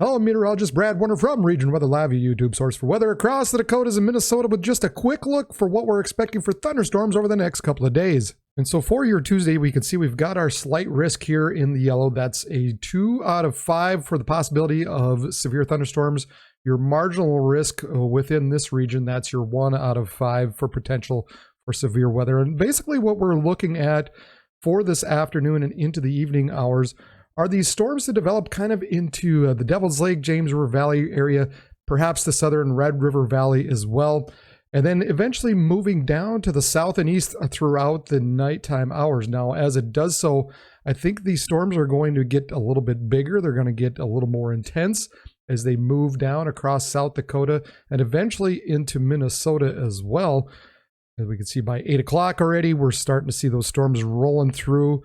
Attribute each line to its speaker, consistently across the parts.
Speaker 1: Hello, meteorologist Brad Warner from Region Weather Live, your YouTube source for weather across the Dakotas and Minnesota, with just a quick look for what we're expecting for thunderstorms over the next couple of days. And so for your Tuesday, we can see we've got our slight risk here in the yellow. That's a 2 out of 5 for the possibility of severe thunderstorms. Your marginal risk within this region, that's your 1 out of 5 for potential for severe weather. And basically what we're looking at for this afternoon and into the evening hours are these storms that develop kind of into the Devil's Lake, James River Valley area, perhaps the southern Red River Valley as well, and then eventually moving down to the south and east throughout the nighttime hours. Now, as it does so, I think these storms are going to get a little bit bigger. They're going to get a little more intense as they move down across South Dakota and eventually into Minnesota as well. As we can see by 8 o'clock already, we're starting to see those storms rolling through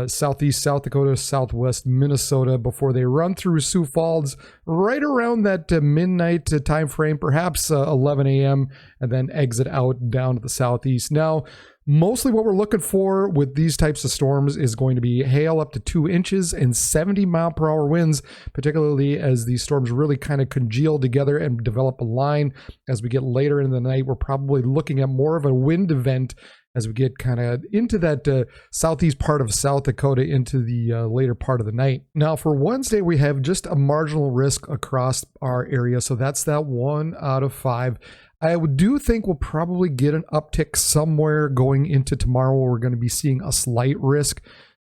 Speaker 1: southeast South Dakota, southwest Minnesota before they run through Sioux Falls right around that midnight time frame, perhaps 11 a.m., and then exit out down to the southeast. Now, mostly what we're looking for with these types of storms is going to be hail up to 2 inches and 70-mile-per-hour winds, particularly as these storms really kind of congeal together and develop a line. As we get later in the night, we're probably looking at more of a wind event as we get kind of into that southeast part of South Dakota into the later part of the night. Now for Wednesday, we have just a marginal risk across our area. So that's that 1 out of 5. I do think we'll probably get an uptick somewhere going into tomorrow. We're going to be seeing a slight risk.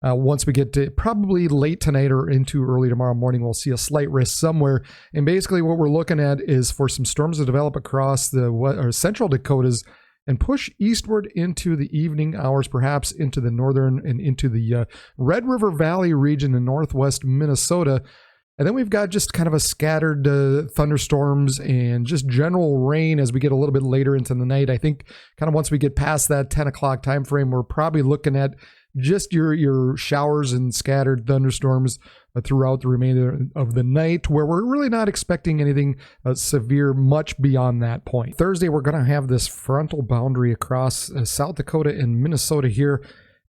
Speaker 1: Once we get to probably late tonight or into early tomorrow morning, we'll see a slight risk somewhere. And basically what we're looking at is for some storms to develop across the central Dakotas and push eastward into the evening hours, perhaps into the northern and into the Red River Valley region in northwest Minnesota. And then we've got just kind of a scattered thunderstorms and just general rain as we get a little bit later into the night. I think kind of once we get past that 10 o'clock time frame, we're probably looking at just your showers and scattered thunderstorms throughout the remainder of the night, where we're really not expecting anything severe much beyond that point. Thursday, we're going to have this frontal boundary across South Dakota and Minnesota here.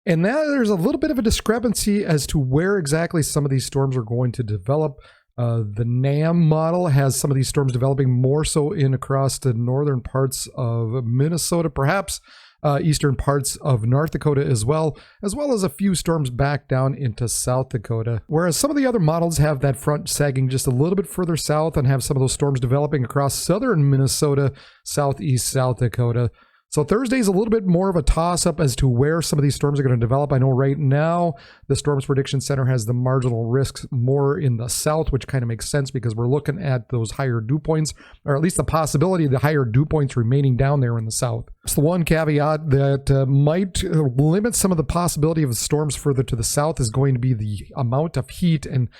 Speaker 1: And now there's a little bit of a discrepancy as to where exactly some of these storms are going to develop. The NAM model has some of these storms developing more so in across the northern parts of Minnesota, perhaps eastern parts of North Dakota as well as a few storms back down into South Dakota. Whereas some of the other models have that front sagging just a little bit further south and have some of those storms developing across southern Minnesota, southeast South Dakota. So Thursday's a little bit more of a toss-up as to where some of these storms are going to develop. I know right now the Storms Prediction Center has the marginal risks more in the south, which kind of makes sense because we're looking at those higher dew points, or at least the possibility of the higher dew points remaining down there in the south. It's the one caveat that might limit some of the possibility of storms further to the south is going to be the amount of heat and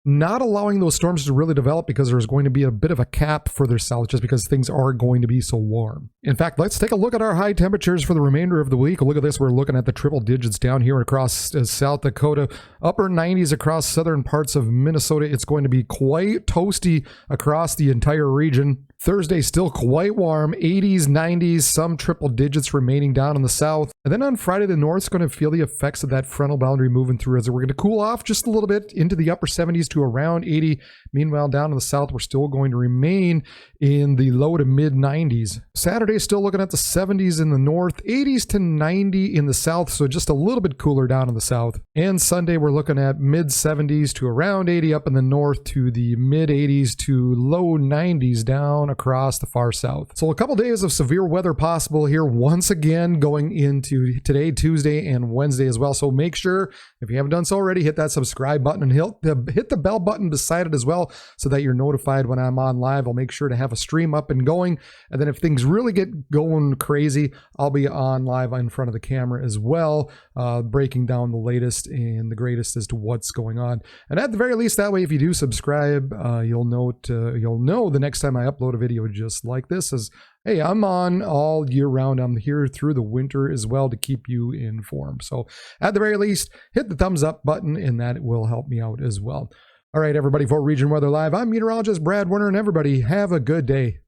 Speaker 1: not allowing those storms to really develop, because there's going to be a bit of a cap further south just because things are going to be so warm. In fact, let's take a look at our high temperatures for the remainder of the week. Look at this. We're looking at the triple digits down here across South Dakota, upper 90s across southern parts of Minnesota. It's going to be quite toasty across the entire region. Thursday still quite warm, 80s, 90s, some triple digits remaining down in the south. And then on Friday, the north's going to feel the effects of that frontal boundary moving through as we're going to cool off just a little bit into the upper 70s to around 80. Meanwhile, down in the south, we're still going to remain in the low to mid 90s. Saturday, still looking at the 70s in the north, 80s to 90 in the south, so just a little bit cooler down in the south. And Sunday, we're looking at mid 70s to around 80 up in the north to the mid 80s to low 90s down across the far south. So a couple days of severe weather possible here once again going into today, Tuesday, and Wednesday as well. So make sure, if you haven't done so already, hit that subscribe button and hit the bell button beside it as well so that you're notified when I'm on live. I'll make sure to have a stream up and going. And then if things really get going crazy, I'll be on live in front of the camera as well, breaking down the latest and the greatest as to what's going on. And at the very least, that way, if you do subscribe, you'll know the next time I upload a video just like this is, hey, I'm on all year round. I'm here through the winter as well to keep you informed. So at the very least, hit the thumbs up button and that will help me out as well. All right, everybody, for Region Weather Live, I'm meteorologist Brad Warner, and everybody have a good day.